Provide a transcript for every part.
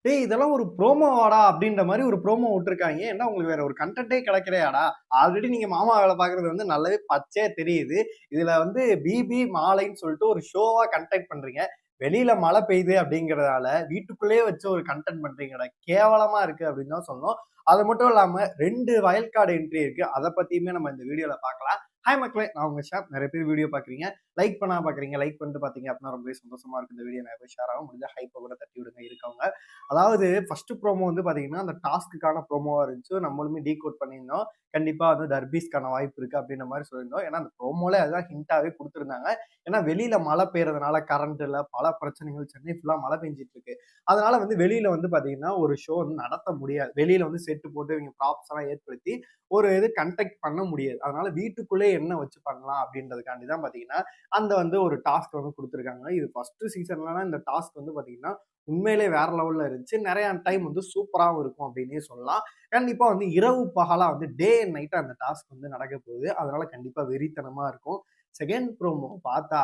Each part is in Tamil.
டேய் இதெல்லாம் ஒரு ப்ரோமோவாடா அப்படின்ற மாதிரி ஒரு ப்ரோமோ விட்டுருக்காங்க. ஏன்னா உங்களுக்கு வேற ஒரு கண்டென்ட்டே கிடைக்கலையாடா? ஆல்ரெடி நீங்க மாமா வேலை பார்க்கறது வந்து நல்லாவே பச்சையா தெரியுது. இதுல வந்து பிபி மாலைன்னு சொல்லிட்டு ஒரு ஷோவா கண்டக்ட் பண்றீங்க. வெளியில மழை பெய்யுது அப்படிங்கிறதால வீட்டுக்குள்ளேயே வச்சு ஒரு கண்டென்ட் பண்றீங்கடா. கேவலமா இருக்கு அப்படின்னு தான் சொன்னோம். அது மட்டும் இல்லாம 2 வயல் கார்டு என்ட்ரி இருக்கு. அத பத்தியுமே நம்ம இந்த வீடியோல பார்க்கலாம். ஹாய் மக்களே! நான் உங்க ஷாம். நிறைய பேர் வீடியோ பார்க்குறீங்க. லைக் பண்ணாம பார்க்குறீங்க. லைக் பண்ணிட்டு பார்த்தீங்க அப்படின்னா ரொம்பவே சந்தோஷமா இருக்கும். இந்த வீடியோ நிறைய பேர் ஷேர் ஆகும். முடிஞ்சா ஹைப்ப கூட தட்டி விடுங்க இருக்கவங்க. அதாவது ஃபர்ஸ்ட் ப்ரோமோ வந்து பார்த்தீங்கன்னா, அந்த டாஸ்க்குக்கான ப்ரோமோவா இருந்துச்சு. நம்மளுமே டீகோட் பண்ணியிருந்தோம். கண்டிப்பா வந்து தர்பீஸ்க்கான வாய்ப்பு இருக்கு அப்படின்ற மாரி சொல்லியிருந்தோம். ஏன்னா அந்த ப்ரோமோல அதுதான் ஹிண்டாவே குடுத்துருந்தாங்க. ஏன்னா வெளியில மழை பெய்றதுனால கரண்ட் இல்ல, பல பிரச்சனைகள் சென்னை ஃபுல்லா மழை பெஞ்சுட்டு இருக்கு. அதனால வந்து வெளியில வந்து பார்த்தீங்கன்னா, ஒரு ஷோ வந்து நடத்த முடியாது. வெளியில வந்து செட் போட்டு இவங்க ப்ராப்ஸ் எல்லாம் ஏற்படுத்தி ஒரு இது கண்டக்ட் பண்ண முடியாது. அதனால வீட்டுக்குள்ளே என்ன வச்சு பண்ணலாம் அப்படின்றதுக்காண்டி தான் பார்த்தீங்கன்னா, அந்த வந்து ஒரு டாஸ்க் வந்து குடுத்துருக்காங்க. இது ஃபர்ஸ்ட் சீசன்லலாம் இந்த டாஸ்க் வந்து பார்த்தீங்கன்னா, உண்மையிலே வேற லெவல்ல இருந்துச்சு. நெறைய டைம் வந்து சூப்பராவும் இருக்கும் அப்டின்னே சொல்லலாம். கண்டிப்பா வந்து இரவு பகலா வந்து டே அண்ட் நைட்டா அந்த டாஸ்க் வந்து நடக்க போகுது. அதனால கண்டிப்பா வெறித்தனமா இருக்கும். செகண்ட் ப்ரோமோ பார்த்தா,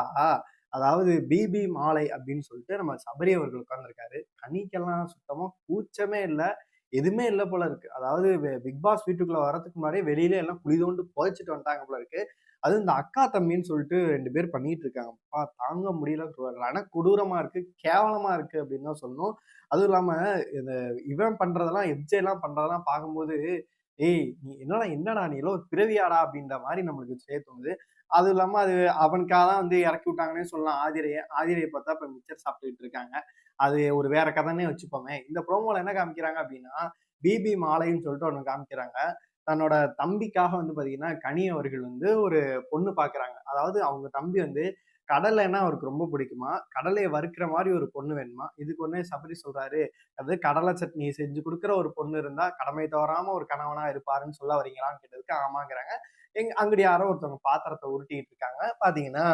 அதாவது பிபி மாலை அப்டின்னு சொல்லிட்டு நம்ம சபரி அவர்கள் உட்கார்ந்திருக்காரு. கனிக்கெல்லாம் சுத்தமா கூச்சமே இல்ல. எதுவுமே இல்ல போல இருக்கு. அதாவது பிக் பாஸ் வீட்டுக்குள்ள வரதுக்கு முன்னாடியே வெளியில எல்லாம் குழி தோண்டு புதைச்சுட்டு வந்துட்டாங்க போல இருக்கு. அதுவும் இந்த அக்கா தம்பின்னு சொல்லிட்டு 2 பேர் பண்ணிட்டு இருக்காங்க. அப்பா தாங்க முடியல. ரணக்கொடூரமா இருக்கு. கேவலமா இருக்கு அப்படின்னு தான் சொல்லணும். அதுவும் இல்லாம இந்த இவன் பண்றதெல்லாம் எஃப்ஜேலாம் பண்றதெல்லாம் பார்க்கும்போது, "ஏய் நீ என்னடா என்னடா நீ எல்லாம் ஒரு பிறவியாடா?" அப்படின்ற மாரி நம்மளுக்கு செய்ய தோணுது. அதுவும் இல்லாம அது அவனுக்காக தான் வந்து இறக்கி விட்டாங்கன்னே சொல்லலாம் ஆதிரைய. ஆதிரைய பார்த்தா இப்ப மிச்சர் சாப்பிட்டுட்டு இருக்காங்க. அது ஒரு வேற கதைன்னே வச்சுப்போமே. இந்த ப்ரோமோல என்ன காமிக்கிறாங்க அப்படின்னா, பிபி மாலைன்னு சொல்லிட்டு ஒண்ணு காமிக்கிறாங்க. தன்னோட தம்பிக்காக வந்து பார்த்தீங்கன்னா, கனி அவர்கள் வந்து ஒரு பொண்ணு பார்க்குறாங்க. அதாவது அவங்க தம்பி வந்து கடலைன்னா அவருக்கு ரொம்ப பிடிக்குமா. கடலைய வறுக்கிற மாரி ஒரு பொண்ணு வேணுமா. இதுக்கு உடனே சபரி சொல்றாரு, அது கடலை சட்னி செஞ்சு குடுக்குற ஒரு பொண்ணு இருந்தா, கடமை தவறாம ஒரு கணவனா இருப்பாருன்னு சொல்ல வரீங்களான்னு கேட்டதுக்கு ஆமாங்கிறாங்க. அங்கிட்டு யாரோ ஒருத்தவங்க பாத்திரத்த உருட்டிட்டு இருக்காங்க. பார்த்தீங்கன்னா,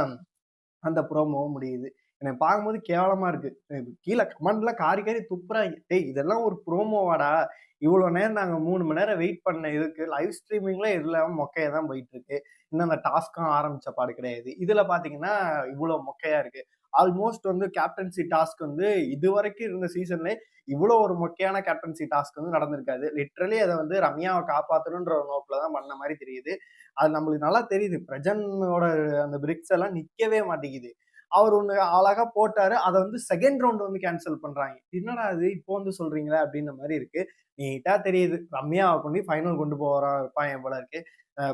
அந்த ப்ரோமோ முடியுது. எனக்கு பார்க்கும்போது கேவலமா இருக்கு. கீழ கமெண்ட்ல காரி காரி துப்புறாய்ங்க. டேய் இதெல்லாம் ஒரு ப்ரோமோவாடா? இவ்வளோ நேரம் நாங்க 3 மணி நேரம் வெயிட் பண்ண இதுக்கு லைவ் ஸ்ட்ரீமிங்ல இல்லாம மொக்கையா தான் போயிட்டு இருக்கு. இன்னும் அந்த டாஸ்க்கும் ஆரம்பிச்ச பாடு கிடையாது. இதுல பார்த்தீங்கன்னா, இவ்வளோ மொக்கையா இருக்கு. ஆல்மோஸ்ட் வந்து கேப்டன்சி டாஸ்க் வந்து இதுவரைக்கும் இருந்த சீசன்லயே இவ்வளோ ஒரு மொக்கையான கேப்டன்சி டாஸ்க் வந்து நடந்திருக்காது. லிட்டரலி அத வந்து ரம்யாவ காப்பாத்தணுன்ற ஒரு நோக்குல தான் பண்ண மாரி தெரியுது. அது நம்மளுக்கு நல்லா தெரியுது. பிரஜனோட அந்த பிரிக்ஸ் எல்லாம் நிக்கவே மாட்டேங்குது. அவர் ஒண்ணு அழகா போட்டாரு. அத வந்து செகண்ட் ரவுண்ட் வந்து கேன்சல் பண்றாங்க. என்னடா இது இப்போ வந்து சொல்றீங்களே அப்படின்ற மாரி இருக்கு. நீட்டா தெரியுது. ரம்யாவ கொண்டு ஃபைனல் கொண்டு போறான் இருப்பாய்ங்க போல இருக்கு.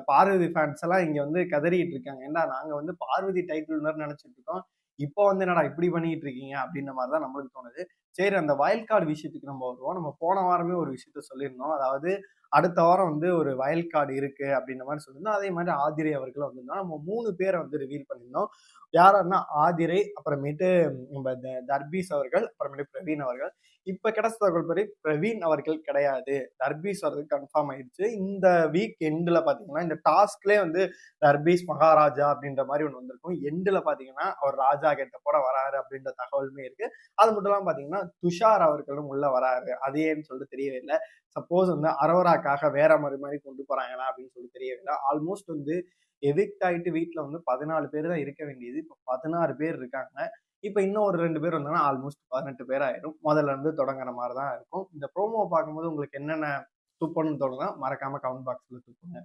பார்வதி ஃபேன்ஸ் எல்லாம் இங்க வந்து கதறிட்டு இருக்காங்க. ஏன்டா நாங்க வந்து பார்வதி டைட்டில் வின்னர் நெனச்சுட்டு இருக்கோம். இப்போ வந்து என்னடா இப்படி பண்ணிட்டு இருக்கீங்க அப்படின்ற மாரி தான் நம்மளுக்கு தோணுது. சரி அந்த வயல்ட் கார்டு விஷயத்துக்கு நம்ம வருவோம். நம்ம போன வாரமே ஒரு விஷயத்த சொல்லியிருந்தோம். அதாவது அடுத்த வாரம் வந்து ஒரு வயல்ட் கார்டு இருக்கு அப்படின்ற மாரி சொல்லியிருந்தோம். அதே மாரி ஆதிரை அவர்களும் வந்திருந்தாங்க. நம்ம 3 பேர வந்து ரிவீல் பண்ணியிருந்தோம். யாருன்னா ஆதிரை, அப்புறமேட்டு நம்ம தர்பீஸ் அவர்கள், அப்புறமேட்டு பிரவீன் அவர்கள். இப்ப கிடைச்ச தகவல் படி பிரவீன் அவர்கள் கிடையாது. தர்பீஸ் வர்றது கன்ஃபார்ம் ஆயிடுச்சு. இந்த வீக் எண்டுல பாத்தீங்கன்னா, இந்த டாஸ்க்லயே வந்து தர்பீஸ் மகாராஜா அப்படின்ற மாரி ஒண்ணு வந்திருக்கும். எண்டுல பாத்தீங்கன்னா, அவர் ராஜா கெட்டப்போட வராரு அப்படின்ற தகவலுமே இருக்கு. அது மட்டும் இல்லாம பாத்தீங்கன்னா, துஷார் அவர்களும் உள்ள வராரு. அது ஏன்னு சொல்லிட்டு தெரியவே இல்ல. சப்போஸ் வந்து அரோராக்காக வேற மாரி கொண்டு போறாங்களா அப்படின்னு சொல்லி தெரியவே இல்ல. ஆல்மோஸ்ட் வந்து எவிக்ட் ஆயிட்டு வீட்ல வந்து 14 பேர் தான் இருக்க வேண்டியது. இப்ப 16 பேர் இருக்காங்க. இப்ப இன்னும் ஒரு 2 பேர் வந்தாங்கன்னா, ஆல்மோஸ்ட் 18 பேர் ஆயிரும். முதல்ல இருந்து தொடங்குற மாரி தான் இருக்கும். இந்த ப்ரோமோவ பார்க்கும்போது உங்களுக்கு என்னென்ன துப்பணும்னு தோணுதோ, மறக்காம கமெண்ட் பாக்ஸ்ல துப்புங்க.